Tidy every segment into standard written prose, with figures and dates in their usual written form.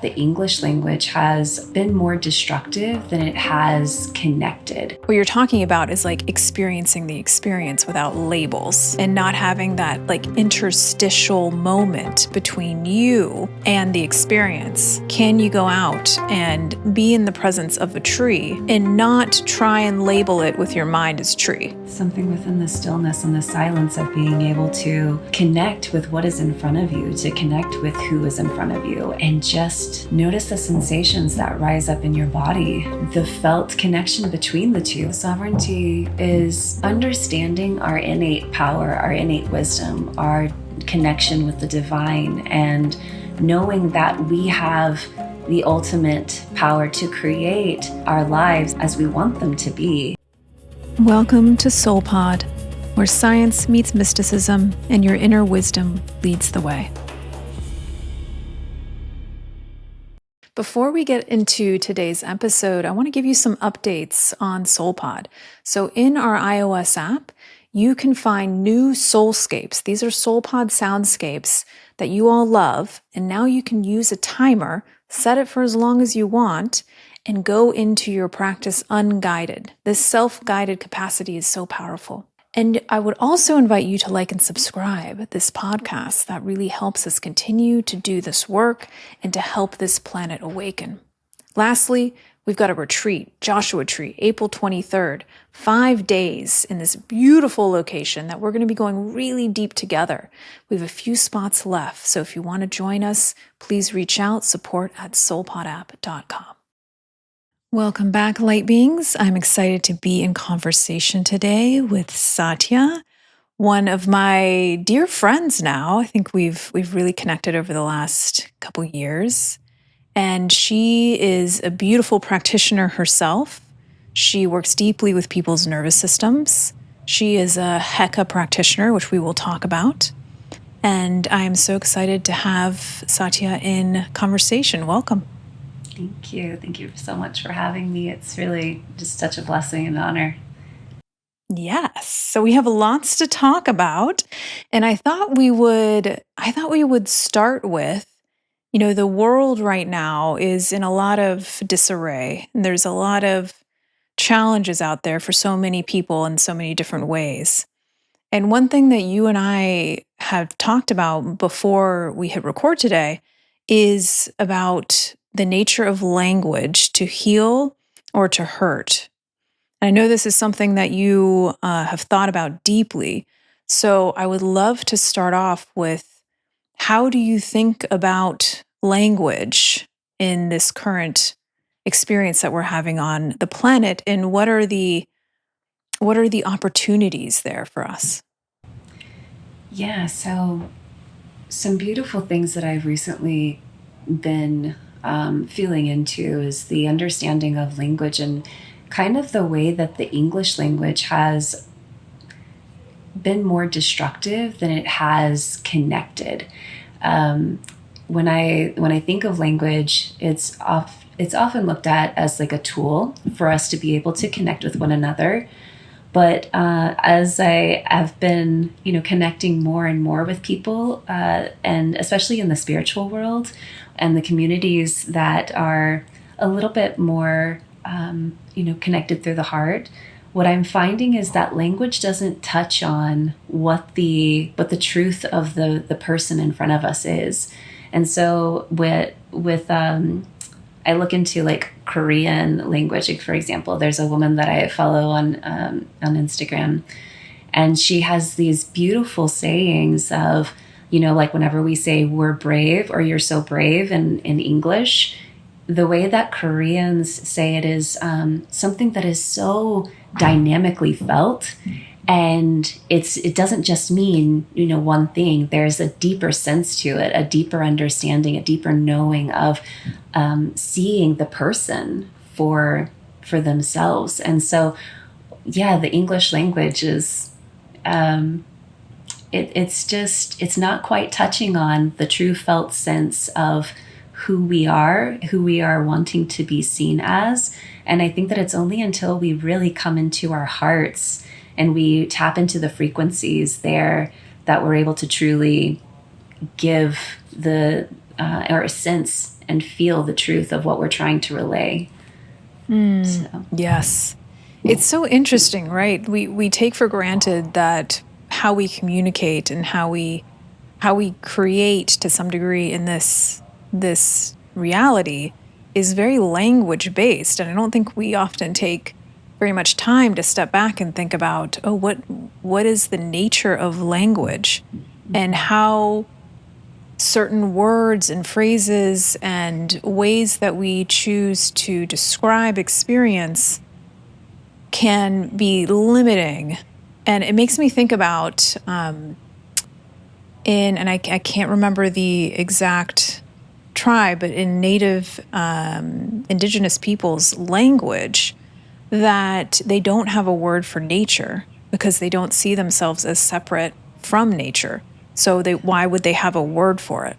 The English language has been more destructive than it has connected. What you're talking about is like experiencing the experience without labels and not having that like interstitial moment between you and the experience. Can you go out and be in the presence of a tree and not try and label it with your mind as tree? Something within the stillness and the silence of being able to connect with what is in front of you, to connect with who is in front of you, and just notice the sensations that rise up in your body, the felt connection between the two. Sovereignty is understanding our innate power, our innate wisdom, our connection with the divine, and knowing that we have the ultimate power to create our lives as we want them to be. Welcome to Soul Pod, where science meets mysticism and your inner wisdom leads the way. Before we get into today's episode, I want to give you some updates on SoulPod. So in our iOS app, you can find new soulscapes. These are SoulPod soundscapes that you all love. And now you can use a timer, set it for as long as you want, and go into your practice unguided. This self-guided capacity is so powerful. And I would also invite you to like and subscribe this podcast. That really helps us continue to do this work and to help this planet awaken. Lastly, we've got a retreat, Joshua Tree, April 23rd, 5 days in this beautiful location that we're going to be going really deep together. We have a few spots left. So if you want to join us, please reach out, support@soulpodapp.com. Welcome back, light beings. I'm excited to be in conversation today with Satya, one of my dear friends now. I think we've really connected over the last couple years. And she is a beautiful practitioner herself. She works deeply with people's nervous systems. She is a Heka practitioner, which we will talk about. And I'm so excited to have Satya in conversation. Welcome. Thank you. Thank you so much for having me. It's really just such a blessing and honor. Yes. So we have lots to talk about. And I thought we would start with, the world right now is in a lot of disarray. And there's a lot of challenges out there for so many people in so many different ways. And one thing that you and I have talked about before we hit record today is about the nature of language to heal or to hurt. And I know this is something that you have thought about deeply. So I would love to start off with, how do you think about language in this current experience that we're having on the planet? And what are the opportunities there for us? Yeah, so some beautiful things that I've recently been feeling into is the understanding of language and kind of the way that the English language has been more destructive than it has connected. When I think of language, it's often looked at as like a tool for us to be able to connect with one another. But as I have been, connecting more and more with people, and especially in the spiritual world and the communities that are a little bit more, connected through the heart, what I'm finding is that language doesn't touch on what the truth of the person in front of us is. And so with I look into like Korean language. Like, for example, there's a woman that I follow on Instagram, and she has these beautiful sayings of, like whenever we say we're brave or you're so brave in English, the way that Koreans say it is something that is so dynamically felt. And it doesn't just mean, one thing. There's a deeper sense to it, a deeper understanding, a deeper knowing of seeing the person for themselves. And so, yeah, the English language is, it's not quite touching on the true felt sense of who we are wanting to be seen as. And I think that it's only until we really come into our hearts and we tap into the frequencies there that we're able to truly give the or sense and feel the truth of what we're trying to relay. So. Yes. It's so interesting, right? We take for granted that how we communicate and how we create to some degree in this reality is very language based, and I don't think we often take very much time to step back and think about, oh, what is the nature of language, and how certain words and phrases and ways that we choose to describe experience can be limiting. And it makes me think about and I can't remember the exact tribe, but in native indigenous people's language, that they don't have a word for nature because they don't see themselves as separate from nature. So why would they have a word for it?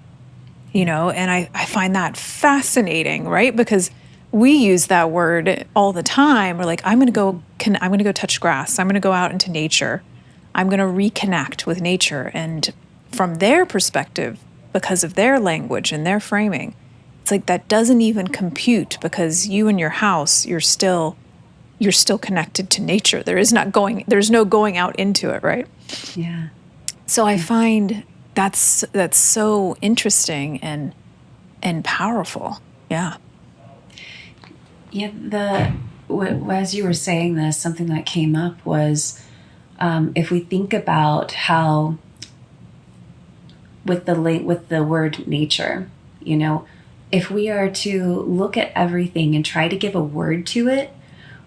And I find that fascinating, right? Because we use that word all the time. We're like, I'm going to go touch grass. I'm going to go out into nature. I'm going to reconnect with nature. And from their perspective, because of their language and their framing, it's like that doesn't even compute, because you in your house, you're still connected to nature. There's no going out into it, right? Yeah. So I find that's so interesting and powerful. Yeah. Yeah. As you were saying this, something that came up was, if we think about how with the word nature, if we are to look at everything and try to give a word to it,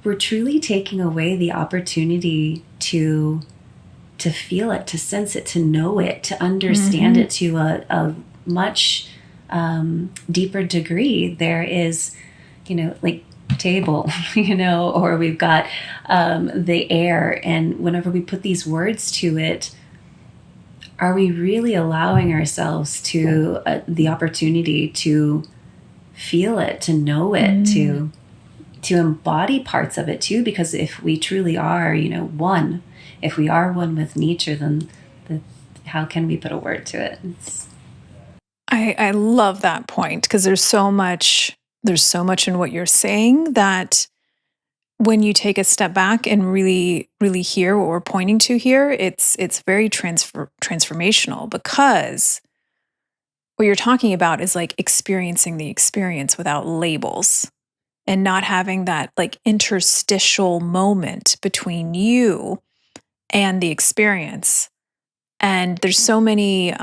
we're truly taking away the opportunity to feel it, to sense it, to know it, to understand it to a much deeper degree. There is, like table, or we've got the air. And whenever we put these words to it, are we really allowing ourselves to the opportunity to feel it, to know it, to embody parts of it too? Because if we truly are, one, if we are one with nature, then how can we put a word to it? I love that point, because there's so much in what you're saying that when you take a step back and really, really hear what we're pointing to here, it's very transformational, because what you're talking about is like experiencing the experience without labels, and not having that like interstitial moment between you and the experience. And there's so many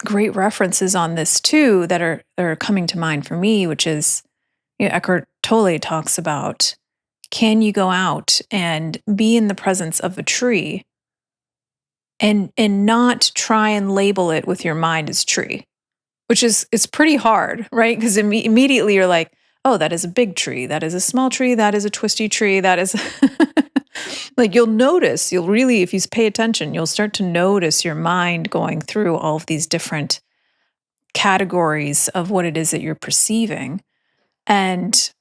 great references on this too that are coming to mind for me, which is, Eckhart Tolle talks about, can you go out and be in the presence of a tree and not try and label it with your mind as tree, which is, it's pretty hard, right? Because immediately you're like, oh, that is a big tree, that is a small tree, that is a twisty tree, that is like, you'll really, if you pay attention, you'll start to notice your mind going through all of these different categories of what it is that you're perceiving. And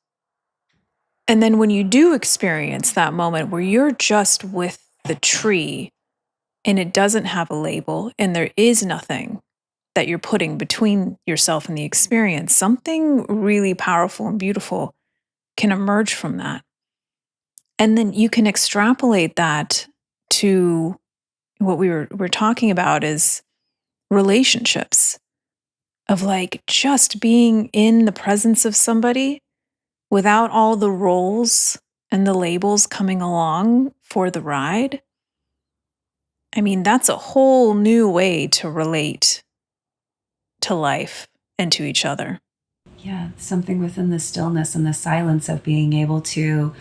then when you do experience that moment where you're just with the tree and it doesn't have a label and there is nothing that you're putting between yourself and the experience, something really powerful and beautiful can emerge from that. And then you can extrapolate that to what we're talking about is relationships, of like just being in the presence of somebody without all the roles and the labels coming along for the ride. I mean, that's a whole new way to relate to life and to each other. Yeah, something within the stillness and the silence of being able to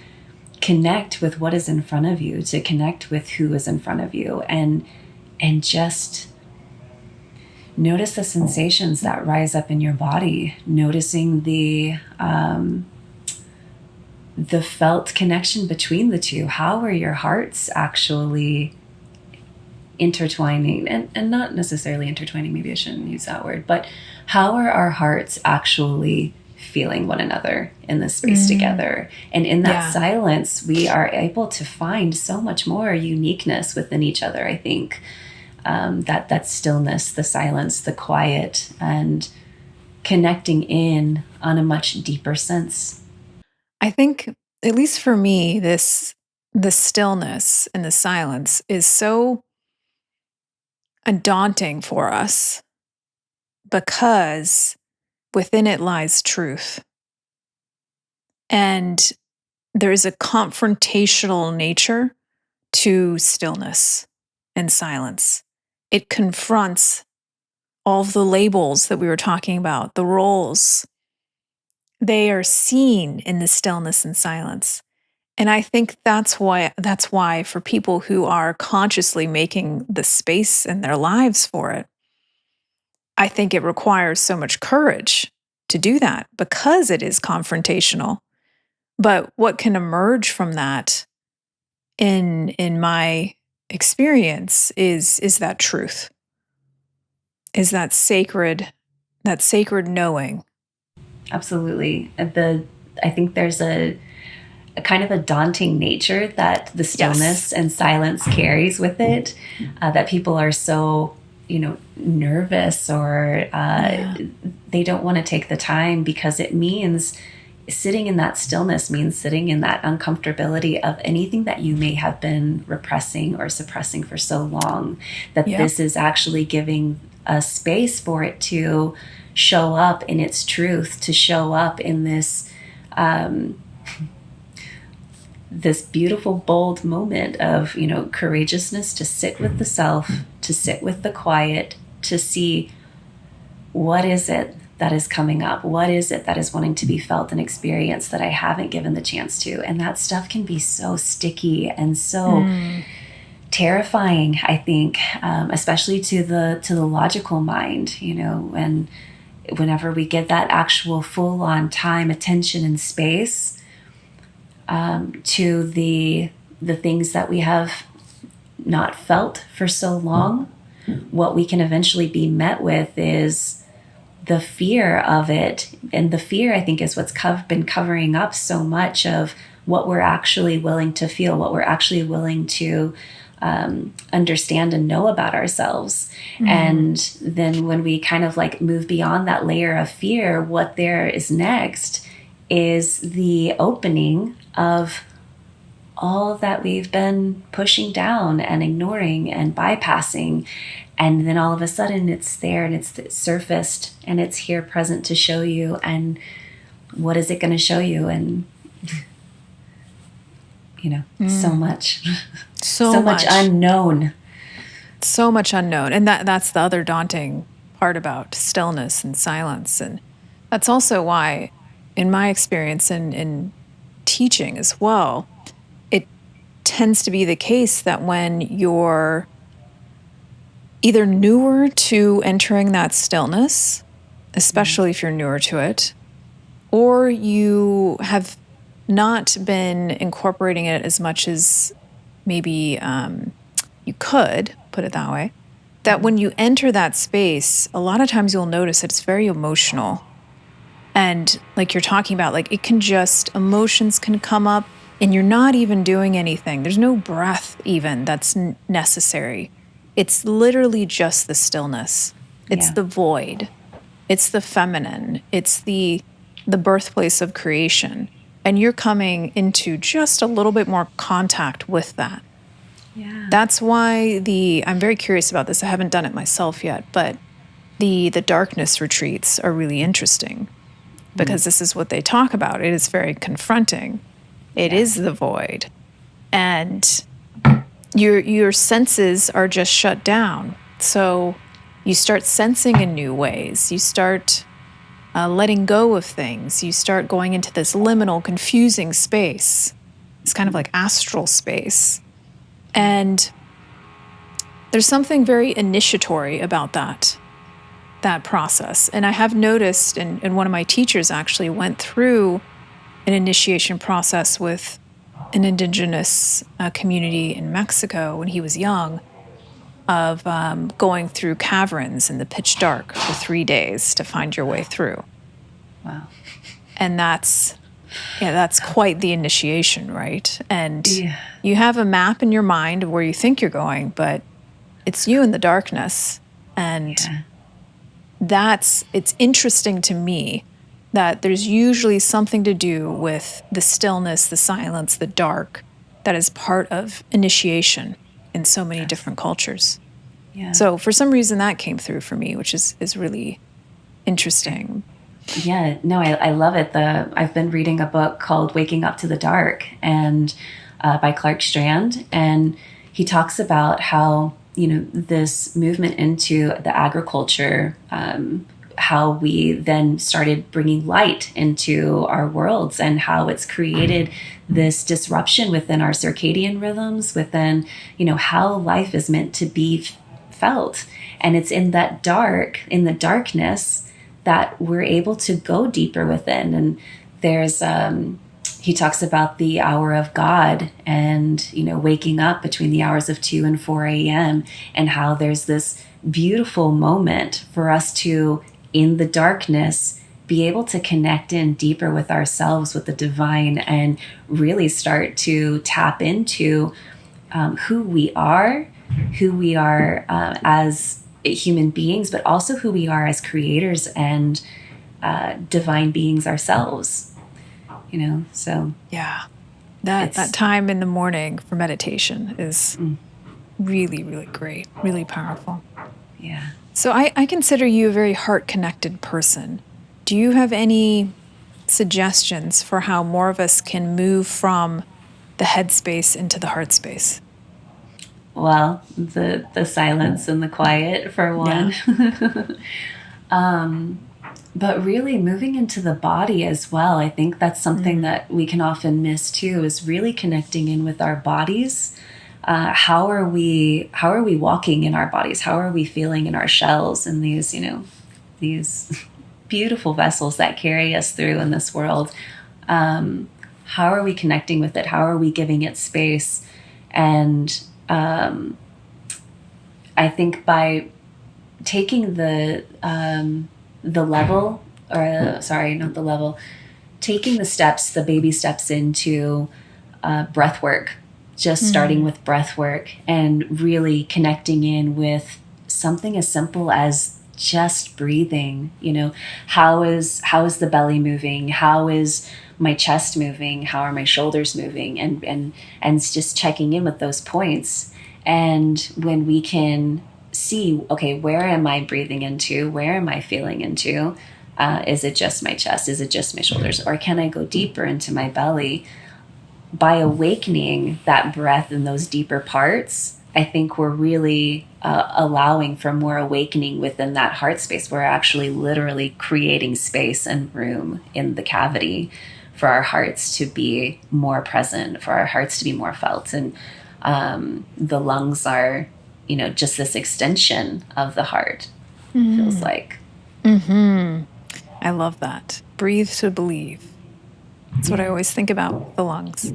connect with what is in front of you, to connect with who is in front of you, and just notice the sensations that rise up in your body, noticing the felt connection between the two. How are your hearts actually intertwining? And not necessarily intertwining, maybe I shouldn't use that word, but how are our hearts actually feeling one another in this space together? And in that silence, we are able to find so much more uniqueness within each other, I think. that stillness, the silence, the quiet, and connecting in on a much deeper sense. I think, at least for me, the stillness and the silence is so daunting for us because within it lies truth. And there is a confrontational nature to stillness and silence. It confronts all of the labels that we were talking about, the roles. They are seen in the stillness and silence. And I think that's why for people who are consciously making the space in their lives for it, I think it requires so much courage to do that because it is confrontational. But what can emerge from that in my experience is that truth, is that sacred knowing. Absolutely. I think there's a kind of a daunting nature that the stillness Yes. and silence carries with it, that people are so, nervous, or Yeah. they don't want to take the time, because it means sitting in that stillness means sitting in that uncomfortability of anything that you may have been repressing or suppressing for so long, that Yep. this is actually giving a space for it to show up in its truth, to show up in this beautiful, bold moment of, courageousness, to sit with the self, to sit with the quiet, to see what is it that is coming up, what is it that is wanting to be felt and experienced that I haven't given the chance to. And that stuff can be so sticky and so terrifying, I think, especially to the logical mind, and whenever we get that actual full-on time, attention, and space to the things that we have not felt for so long, what we can eventually be met with is the fear of it. And the fear, I think, is what's been covering up so much of what we're actually willing to feel, what we're actually willing to understand and know about ourselves. And then when we kind of like move beyond that layer of fear, what there is next is the opening of all that we've been pushing down and ignoring and bypassing. And then all of a sudden it's there, and it's surfaced, and it's here present to show you. And what is it going to show you? And, so much. So much unknown. So much unknown. And that's the other daunting part about stillness and silence. And that's also why, in my experience in teaching as well, it tends to be the case that when you're either newer to entering that stillness, especially if you're newer to it, or you have not been incorporating it as much as maybe you could, put it that way, that when you enter that space, a lot of times you'll notice that it's very emotional. And like you're talking about, like emotions can come up and you're not even doing anything. There's no breath even that's necessary. It's literally just the stillness. It's the void. It's the feminine. It's the birthplace of creation. And you're coming into just a little bit more contact with that. Yeah. That's why I'm very curious about this. I haven't done it myself yet, but the darkness retreats are really interesting because this is what they talk about. It is very confronting. It is the void. And your senses are just shut down. So you start sensing in new ways. You start letting go of things. You start going into this liminal, confusing space. It's kind of like astral space. And there's something very initiatory about that process. And I have noticed, and one of my teachers actually went through an initiation process with an indigenous community in Mexico when he was young, of going through caverns in the pitch dark for 3 days to find your way through. Wow. And that's quite the initiation, right? And you have a map in your mind of where you think you're going, but it's you in the darkness. And it's interesting to me that there's usually something to do with the stillness, the silence, the dark that is part of initiation in so many different cultures. Yeah. So for some reason that came through for me, which is really interesting. Yeah, no, I love it. I've been reading a book called Waking Up to the Dark and by Clark Strand, and he talks about how, this movement into the agriculture, how we then started bringing light into our worlds and how it's created this disruption within our circadian rhythms, within, how life is meant to be felt. And it's in the darkness that we're able to go deeper within. And there's, he talks about the hour of God and, waking up between the hours of 2 and 4 a.m. and how there's this beautiful moment for us to, in the darkness, be able to connect in deeper with ourselves, with the divine, and really start to tap into who we are as human beings, but also who we are as creators and divine beings ourselves. So yeah, that time in the morning for meditation is really, really great, really powerful. Yeah. So I consider you a very heart-connected person. Do you have any suggestions for how more of us can move from the head space into the heart space? Well, the silence and the quiet for one. Yeah. But really moving into the body as well. I think that's something that we can often miss too, is really connecting in with our bodies. How are we walking in our bodies? How are we feeling in our shells and these beautiful vessels that carry us through in this world? How are we connecting with it? How are we giving it space? And I think by taking taking the steps, the baby steps into breath work, just starting with breath work and really connecting in with something as simple as just breathing. How is the belly moving? How is my chest moving? How are my shoulders moving? And just checking in with those points. And when we can see, okay, where am I breathing into? Where am I feeling into? Is it just my chest? Is it just my shoulders? Or can I go deeper into my belly? By awakening that breath in those deeper parts, I think we're really allowing for more awakening within that heart space. We're actually literally creating space and room in the cavity for our hearts to be more present, for our hearts to be more felt. And the lungs are, just this extension of the heart, feels like. I love that. Breathe to believe. That's what I always think about the lungs.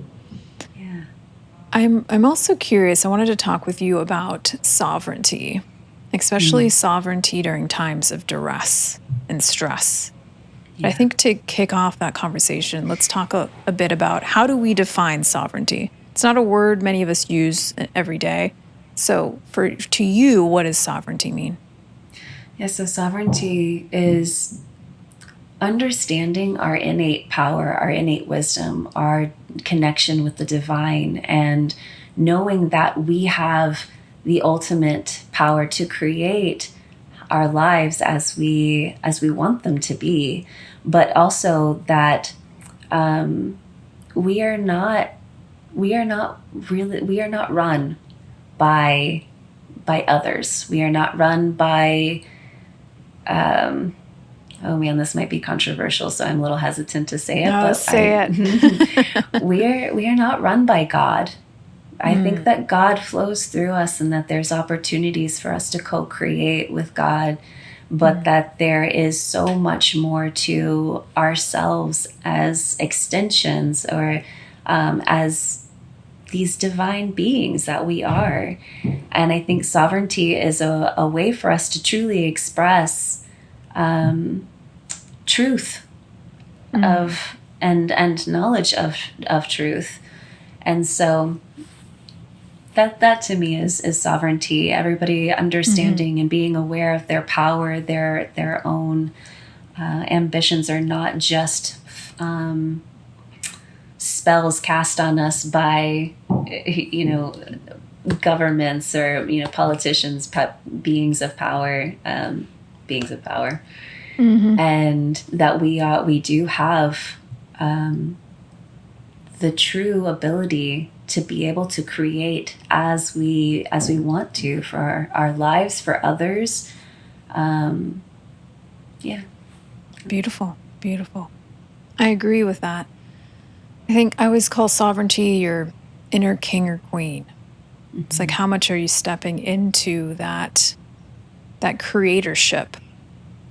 Yeah. I'm also curious. I wanted to talk with you about sovereignty, especially sovereignty during times of duress and stress. Yeah. I think to kick off that conversation, let's talk a bit about how do we define sovereignty? It's not a word many of us use every day. So to you, what does sovereignty mean? Yeah, so sovereignty is understanding our innate power, our innate wisdom, our connection with the divine, and knowing that we have the ultimate power to create our lives as we want them to be, but also that we are not run by others. We are not run by oh man, this might be controversial, so I'm a little hesitant to say it. No, say it. we are not run by God. I think that God flows through us and that there's opportunities for us to co-create with God, but that there is so much more to ourselves as extensions or as these divine beings that we are. And I think sovereignty is a way for us to truly express truth of and knowledge of truth. And so That to me is sovereignty. Everybody understanding and being aware of their power, their own ambitions are not just spells cast on us by, governments or politicians, beings of power, and that we do have the true ability to be able to create as we want to for our lives, for others. Beautiful, beautiful. I agree with that. I think I always call sovereignty your inner king or queen. It's like, how much are you stepping into that creatorship?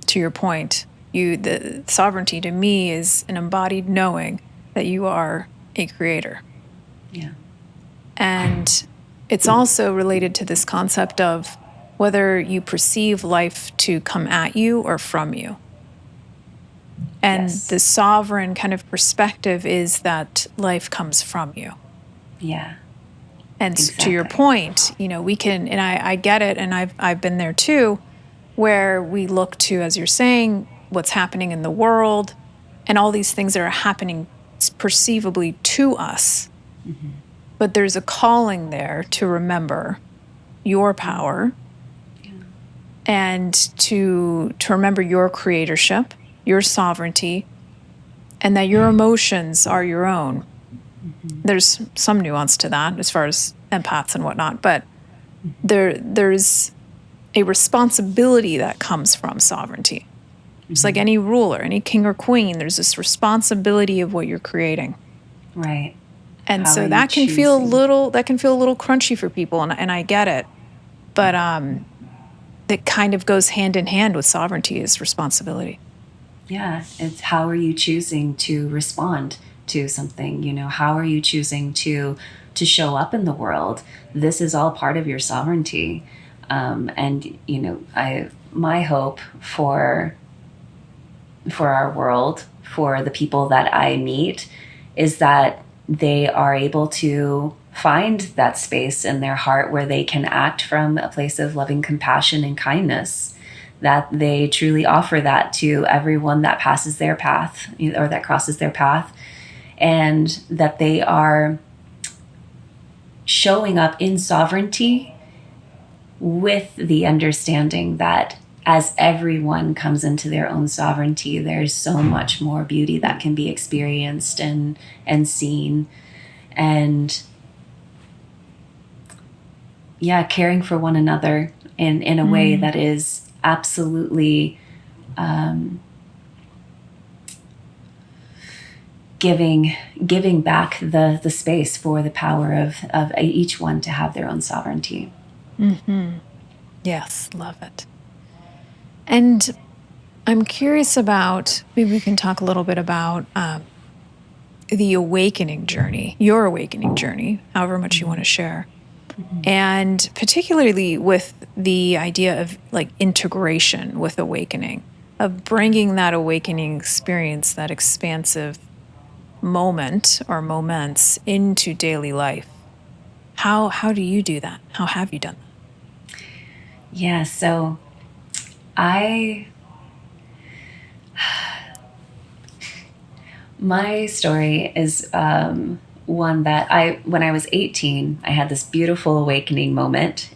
To your point, the sovereignty to me is an embodied knowing that you are a creator. Yeah. And it's also related to this concept of whether you perceive life to come at you or from you. And the sovereign kind of perspective is that life comes from you. Yeah. And exactly. To your point, we can, and I get it, and I've been there too, where we look to, as you're saying, what's happening in the world and all these things that are happening perceivably to us. Mm-hmm. But there's a calling there to remember your power and to remember your creatorship, your sovereignty, and that your emotions are your own. Mm-hmm. There's some nuance to that as far as empaths and whatnot, but there's a responsibility that comes from sovereignty. It's like any ruler, any king or queen, there's this responsibility of what you're creating. Right. And so that can feel a little crunchy for people, and I get it. But that kind of goes hand in hand with sovereignty is responsibility. Yeah, it's how are you choosing to respond to something? How are you choosing to show up in the world? This is all part of your sovereignty. And my hope for our world, for the people that I meet, is that they are able to find that space in their heart where they can act from a place of loving compassion and kindness, that they truly offer that to everyone that passes their path or that crosses their path, and that they are showing up in sovereignty with the understanding that as everyone comes into their own sovereignty, there's so much more beauty that can be experienced and seen. And caring for one another in a way that is absolutely giving back the space for the power of each one to have their own sovereignty. Mm-hmm. Yes, love it. And I'm curious about, maybe we can talk a little bit about the awakening journey, your awakening journey, however much you want to share. Mm-hmm. And particularly with the idea of like integration with awakening, of bringing that awakening experience, that expansive moment or moments into daily life. How do you do that? How have you done that? Yeah, so my story is one that when I was 18, I had this beautiful awakening moment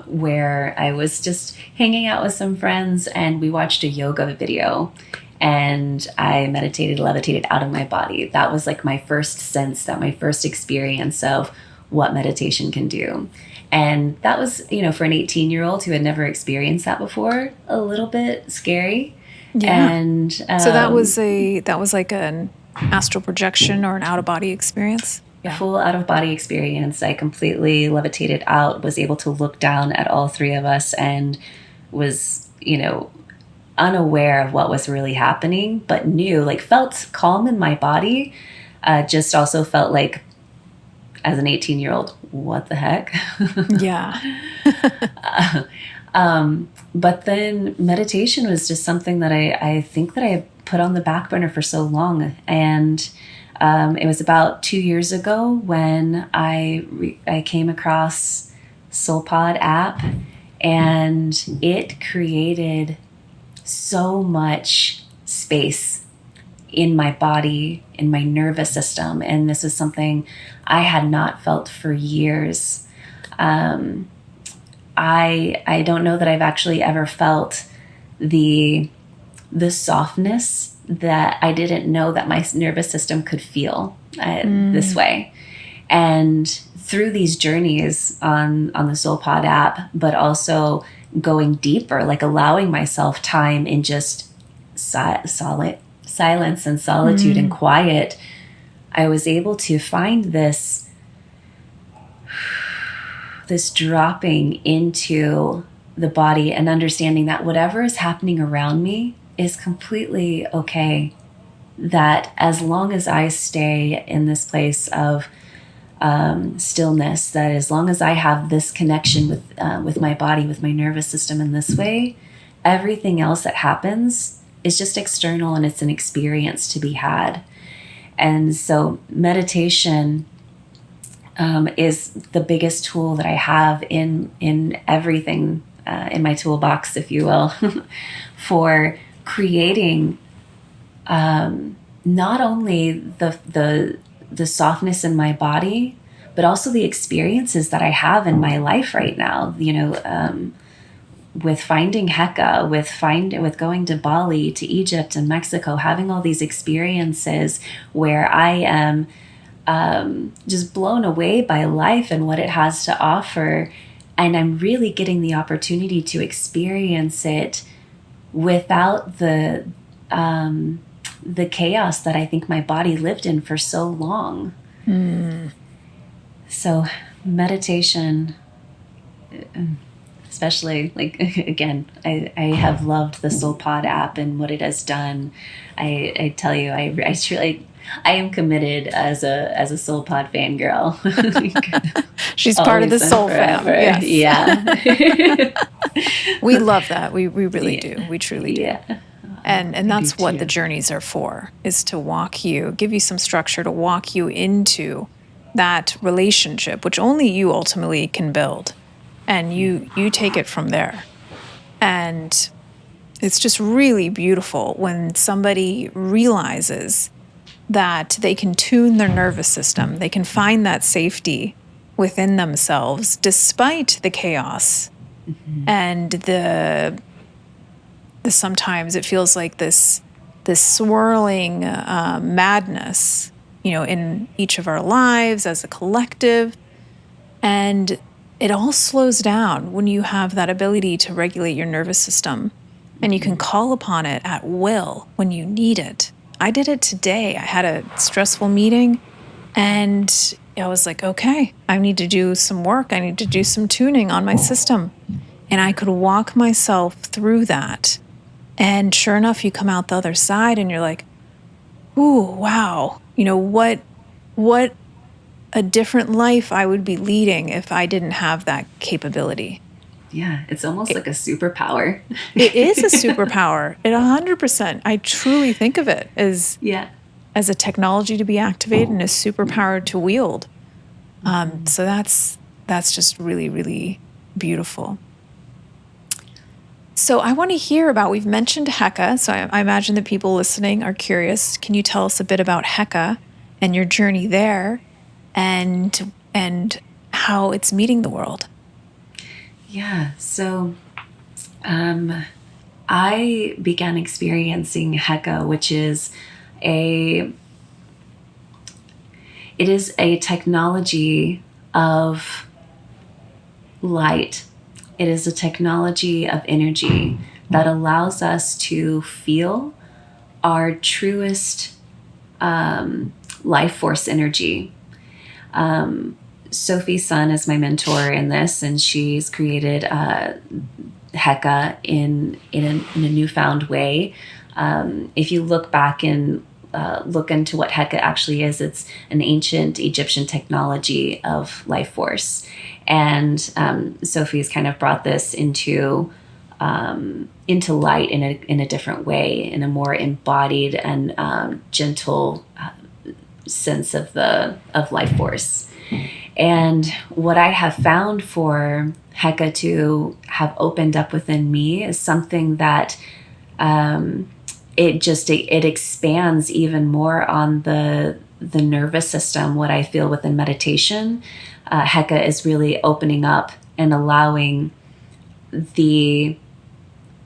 where I was just hanging out with some friends and we watched a yoga video and I meditated, levitated out of my body. That was like my first sense, my first experience of what meditation can do. And that was, for an 18-year-old who had never experienced that before, a little bit scary. Yeah. And so that was like an astral projection or an out-of-body experience? Yeah. Full out-of-body experience. I completely levitated out, was able to look down at all three of us and was, unaware of what was really happening, but felt calm in my body. Just also felt like, as an 18-year-old, what the heck? Yeah. But then meditation was just something that I think that I put on the back burner for so long. And it was about 2 years ago when I came across SoulPod app, and it created so much space in my body, in my nervous system. And this is something I had not felt for years. I don't know that I've actually ever felt the softness that I didn't know that my nervous system could feel this way. And through these journeys on the SoulPod app, but also going deeper, like allowing myself time in just silence and solitude and quiet, I was able to find this dropping into the body and understanding that whatever is happening around me is completely okay. That as long as I stay in this place of stillness, that as long as I have this connection with my body, with my nervous system in this way, everything else that happens is just external, and it's an experience to be had. And so meditation is the biggest tool that I have in everything, in my toolbox, if you will, for creating not only the softness in my body, but also the experiences that I have in my life right now. With finding Heka, with going to Bali, to Egypt and Mexico, having all these experiences where I am just blown away by life and what it has to offer. And I'm really getting the opportunity to experience it without the chaos that I think my body lived in for so long. So meditation, especially, like, again, I have loved the SoulPod app and what it has done. I tell you, I truly, I am committed as a SoulPod fangirl. She's part of the soul family. Yes. Yeah. We love that. We really do. We truly do. Yeah. And that's what the journeys are for, is to give you some structure to walk you into that relationship, which only you ultimately can build. And you take it from there. And it's just really beautiful when somebody realizes that they can tune their nervous system. They can find that safety within themselves despite the chaos and the sometimes it feels like this swirling madness, in each of our lives as a collective. And it all slows down when you have that ability to regulate your nervous system, and you can call upon it at will when you need it. I did it today. I had a stressful meeting, and I was like, okay, I need to do some work. I need to do some tuning on my system. And I could walk myself through that. And sure enough, you come out the other side and you're like, ooh, wow. What a different life I would be leading if I didn't have that capability. Yeah, it's almost like a superpower. It is a superpower. 100%. I truly think of it as a technology to be activated and a superpower to wield. So that's just really, really beautiful. So I want to hear about, we've mentioned Heka, so I imagine the people listening are curious. Can you tell us a bit about Heka and your journey there and how it's meeting the world? Yeah, so I began experiencing Heka, which is it is a technology of light. It is a technology of energy that allows us to feel our truest life force energy. Sophie Sun is my mentor in this, and she's created Heka in a newfound way. If you look back and look into what Heka actually is, it's an ancient Egyptian technology of life force. And Sophie's kind of brought this into into light in a different way, in a more embodied and gentle sense of life force. And what I have found for Heka to have opened up within me is something that it expands even more on the nervous system. What I feel within meditation, Heka is really opening up and allowing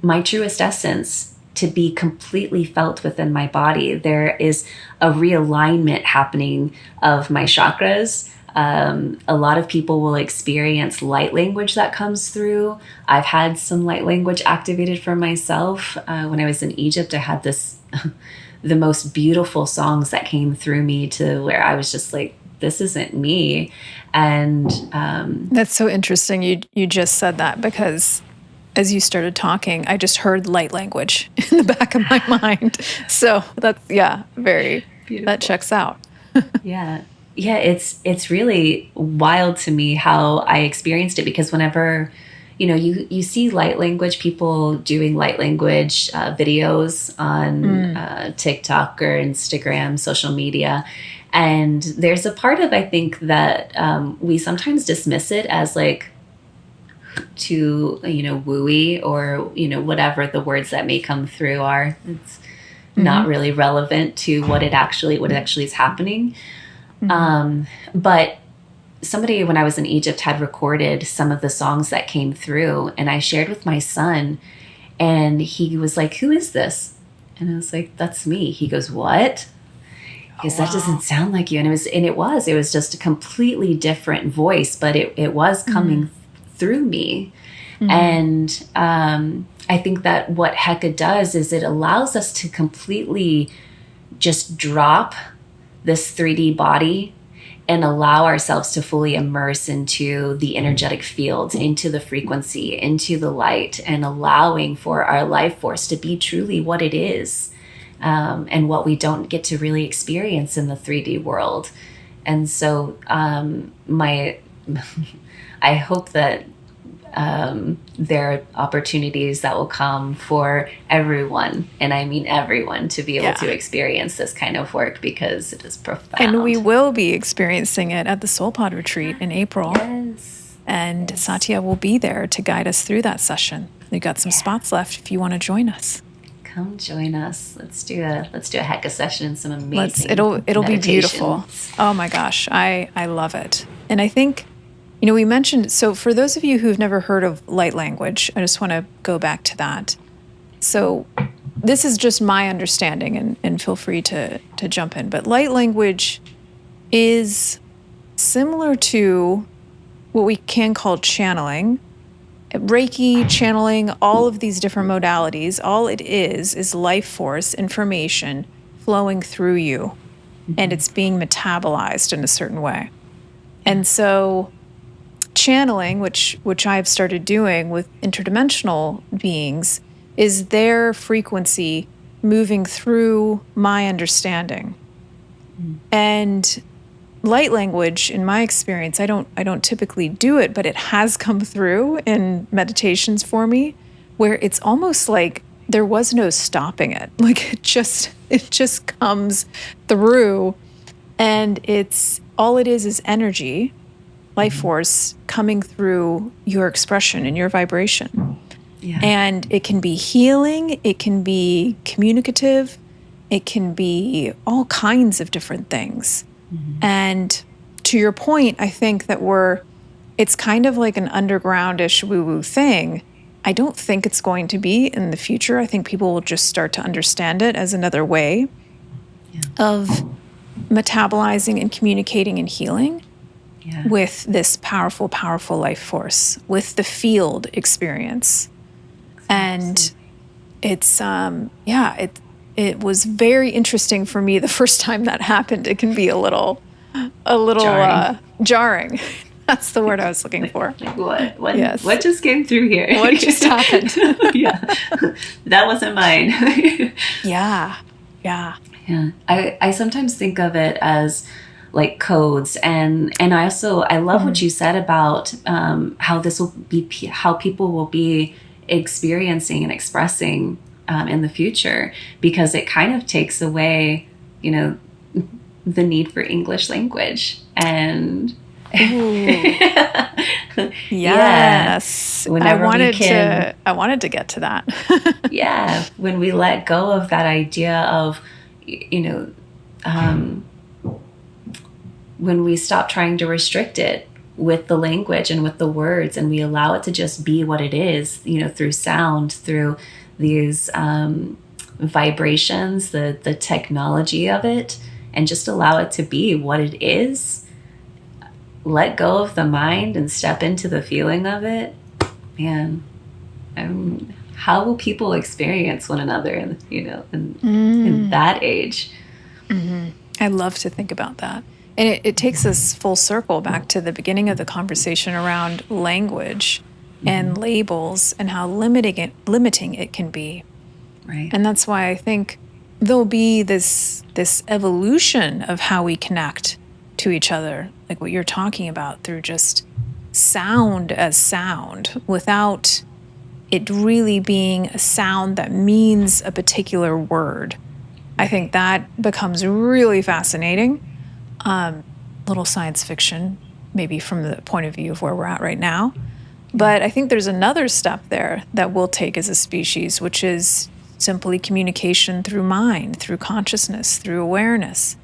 my truest essence to be completely felt within my body. There is a realignment happening of my chakras. A lot of people will experience light language that comes through. I've had some light language activated for myself. When I was in Egypt, I had the most beautiful songs that came through me, to where I was just like, this isn't me. And that's so interesting. You just said that, because as you started talking, I just heard light language in the back of my mind. So that's, very beautiful. That checks out. Yeah, it's really wild to me how I experienced it, because whenever, you see light language, people doing light language videos on TikTok or Instagram, social media. And there's a part of, I think, that we sometimes dismiss it as like too, wooey, or, whatever the words that may come through are. It's not really relevant to what actually is happening. But somebody, when I was in Egypt, had recorded some of the songs that came through, and I shared with my son, and he was like, "Who is this?" And I was like, "That's me." He goes, "What?" Because that doesn't sound like you. And it was just a completely different voice, but it was coming through me. And I think that what Heka does is it allows us to completely just drop this 3D body and allow ourselves to fully immerse into the energetic field, into the frequency, into the light, and allowing for our life force to be truly what it is, and what we don't get to really experience in the 3D world. And so I hope that there are opportunities that will come for everyone, and I mean everyone, to be able to experience this kind of work, because it is profound. And we will be experiencing it at the Soul Pod retreat in April. Yes. And Satya will be there to guide us through that session. We've got some spots left if you want to join us. Come join us. Let's do a Heka session and some amazing It'll be beautiful. Oh my gosh, I love it. And I think, we mentioned, so for those of you who've never heard of light language, I just want to go back to that. So this is just my understanding, and feel free to jump in. But light language is similar to what we can call channeling, Reiki, channeling, all of these different modalities. All it is life force information flowing through you, and it's being metabolized in a certain way. And so channeling, which I've started doing with interdimensional beings, is their frequency moving through my understanding. And light language, in my experience, I don't typically do it, but it has come through in meditations for me, where it's almost like there was no stopping it. Like it just comes through, and it's all it is energy, life force coming through your expression and your vibration. Yeah. And it can be healing, it can be communicative, it can be all kinds of different things. And to your point, I think that it's kind of like an undergroundish woo-woo thing. I don't think it's going to be in the future. I think people will just start to understand it as another way of metabolizing and communicating and healing with this powerful, powerful life force, with the field experience. And it's, it was very interesting for me the first time that happened. It can be a little jarring. That's the word I was looking for. Like what? What just came through here? What just happened? That wasn't mine. Yeah. I sometimes think of it as like codes, and I love what you said about how this will be, how people will be experiencing and expressing in the future, because it kind of takes away, you know, the need for English language. And yes, whenever I wanted to get to that. yeah, when we let go of that idea of, you know, when we stop trying to restrict it with the language and with the words, and we allow it to just be what it is, you know, through sound, through these vibrations, the technology of it, and just allow it to be what it is, let go of the mind and step into the feeling of it, man, how will people experience one another, in that age? I love to think about that. And it takes us full circle back to the beginning of the conversation around language and labels and how limiting it can be. Right. And that's why I think there'll be this evolution of how we connect to each other, like what you're talking about, through just sound as sound, without it really being a sound that means a particular word. I think that becomes really fascinating. Little science fiction, maybe from the point of view of where we're at right now. But I think there's another step there that we'll take as a species, which is simply communication through mind, through consciousness, through awareness.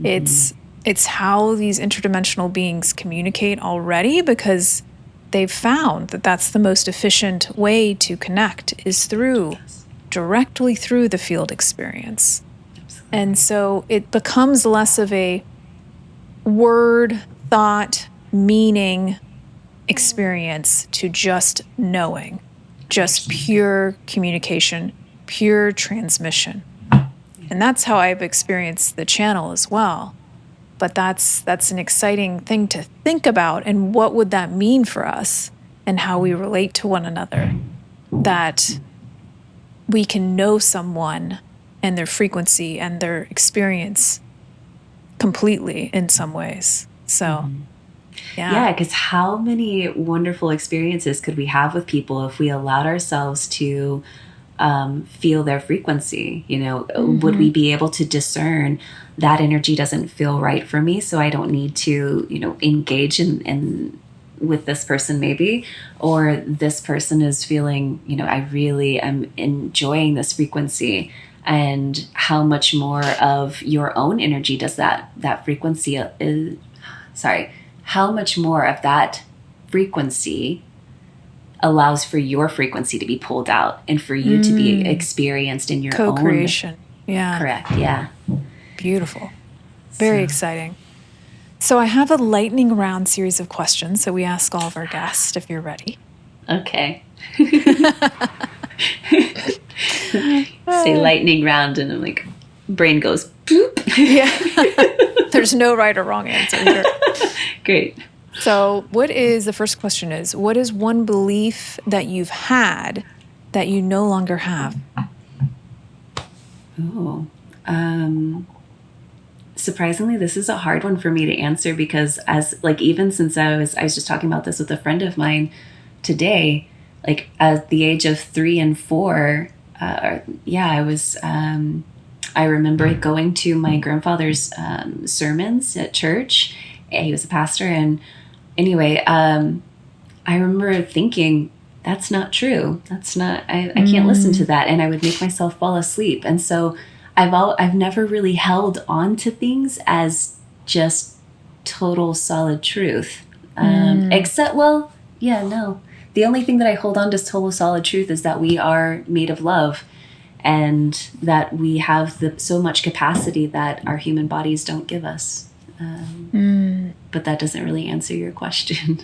It's how these interdimensional beings communicate already, because they've found that that's the most efficient way to connect, is directly through the field experience. Absolutely. And so it becomes less of a word, thought, meaning experience to just knowing, just pure communication, pure transmission. And that's how I've experienced the channel as well. But that's an exciting thing to think about, and what would that mean for us and how we relate to one another, that we can know someone and their frequency and their experience completely in some ways. So yeah, because how many wonderful experiences could we have with people if we allowed ourselves to feel their frequency? You know, would we be able to discern that energy doesn't feel right for me, so I don't need to, you know, engage in with this person maybe, or this person is feeling, you know, I really am enjoying this frequency. And how much more of your own energy does that frequency how much more of that frequency allows for your frequency to be pulled out and for you to be experienced in your co-creation. Yeah. Correct. Yeah. Beautiful. Very exciting. So I have a lightning round series of questions that we ask all of our guests, if you're ready. Okay. Say lightning round and I'm like, brain goes boop. Yeah. There's no right or wrong answer here. Great. So the first question is, what is one belief that you've had that you no longer have? Oh, surprisingly, this is a hard one for me to answer, because even since I was just talking about this with a friend of mine today, like at the age of 3 and 4, I was, I remember going to my grandfather's sermons at church. He was a pastor. And anyway, I remember thinking, that's not true. That's not, I can't listen to that. And I would make myself fall asleep. And so I've never really held on to things as just total solid truth. Except, the only thing that I hold on to as total solid truth is that we are made of love, and that we have so much capacity that our human bodies don't give us. But that doesn't really answer your question.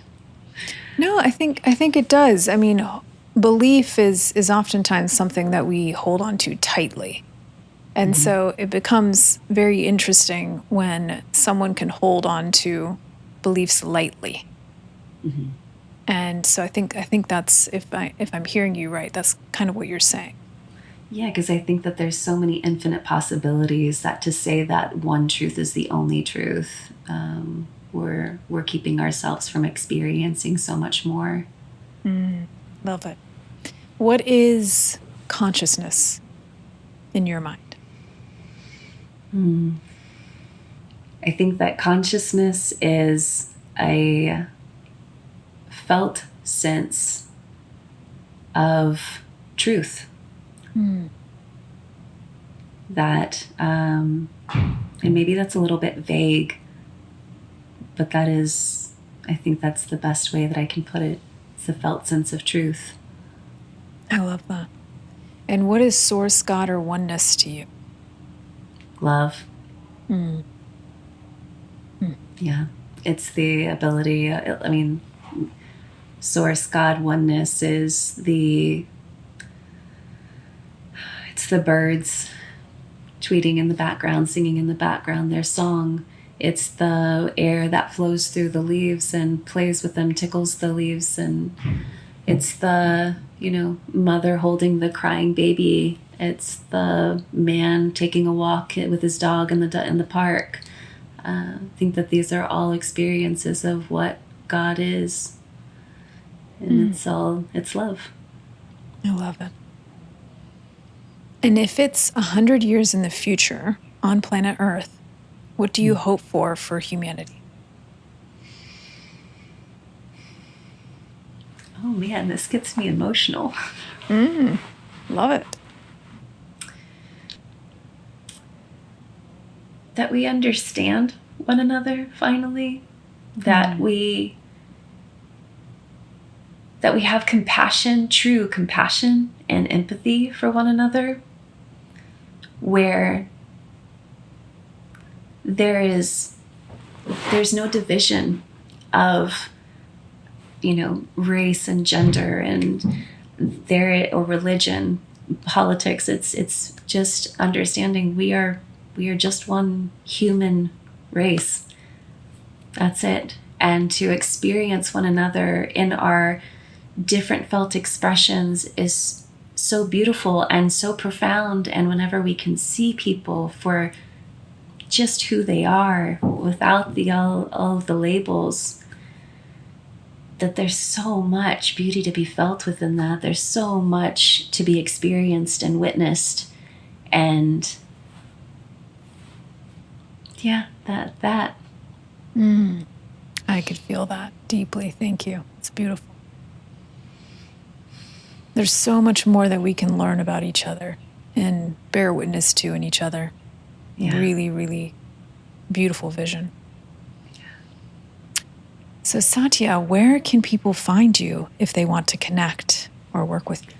No, I think it does. I mean, belief is oftentimes something that we hold on to tightly. And so it becomes very interesting when someone can hold on to beliefs lightly. And so I think that's, if I'm hearing you right, that's kind of what you're saying. Yeah, because I think that there's so many infinite possibilities, that to say that one truth is the only truth, we're keeping ourselves from experiencing so much more. Love it. What is consciousness in your mind? I think that consciousness is a felt sense of truth. That, and maybe that's a little bit vague, but that is, I think that's the best way that I can put it. It's a felt sense of truth. I love that. And what is source, God, or oneness to you? Love. Yeah. It's the ability, source, God, oneness is it's the birds tweeting in the background, singing in the background, their song. It's the air that flows through the leaves and plays with them, tickles the leaves. And it's the, mother holding the crying baby. It's the man taking a walk with his dog in the park. I think that these are all experiences of what God is. And it's love. I love it. And if it's 100 years in the future on planet Earth, what do you hope for humanity? Oh man, this gets me emotional. Love it. That we understand one another finally. That we have compassion, true compassion and empathy for one another, where there's no division of race and gender and or religion, politics. It's just understanding we are just one human race. That's it. And to experience one another in our different felt expressions is so beautiful and so profound. And whenever we can see people for just who they are without all of the labels, that there's so much beauty to be felt within that. There's so much to be experienced and witnessed. And yeah, that. I could feel that deeply. Thank you. It's beautiful. There's so much more that we can learn about each other and bear witness to in each other. Yeah. Really, really beautiful vision. So Satya, where can people find you if they want to connect or work with you?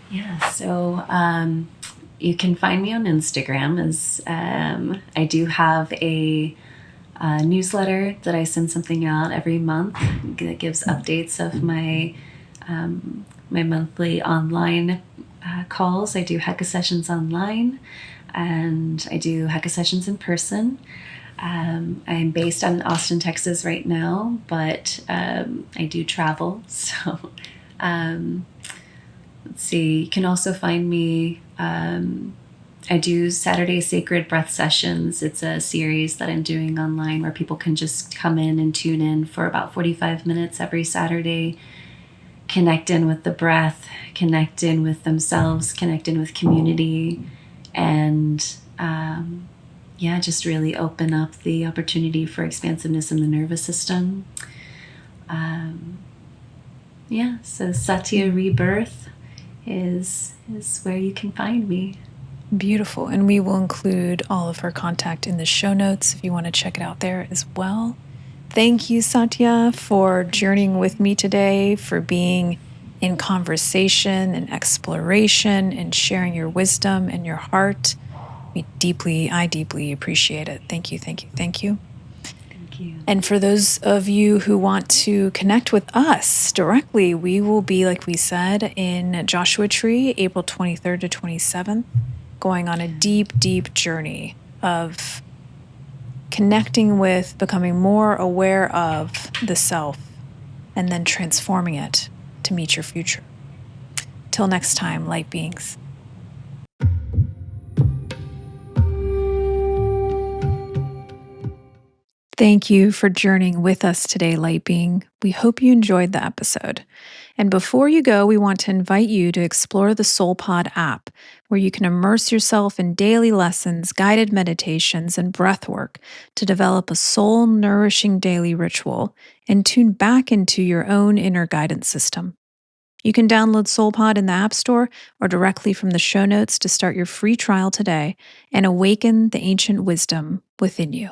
Yeah, so you can find me on Instagram. As I do have a newsletter that I send something out every month that gives updates of my my monthly online calls. I do Heka sessions online, and I do Heka sessions in person. I'm based in Austin, Texas right now, but I do travel. So let's see. You can also find me. I do Saturday Sacred Breath Sessions. It's a series that I'm doing online where people can just come in and tune in for about 45 minutes every Saturday. Connect in with the breath, connect in with themselves, connect in with community, and just really open up the opportunity for expansiveness in the nervous system. So Satya Rebirth is where you can find me. Beautiful. And we will include all of her contact in the show notes if you want to check it out there as well. Thank you, Satya, for journeying with me today, for being in conversation and exploration and sharing your wisdom and your heart. I deeply appreciate it. Thank you, thank you, thank you. Thank you. And for those of you who want to connect with us directly, we will be, like we said, in Joshua Tree, April 23rd to 27th, going on a deep, deep journey of connecting with, becoming more aware of the self, and then transforming it to meet your future. Till next time, light beings. Thank you for journeying with us today, Light Being. We hope you enjoyed the episode. And before you go, we want to invite you to explore the SoulPod app, where you can immerse yourself in daily lessons, guided meditations, and breath work to develop a soul nourishing daily ritual and tune back into your own inner guidance system. You can download SoulPod in the App Store or directly from the show notes to start your free trial today and awaken the ancient wisdom within you.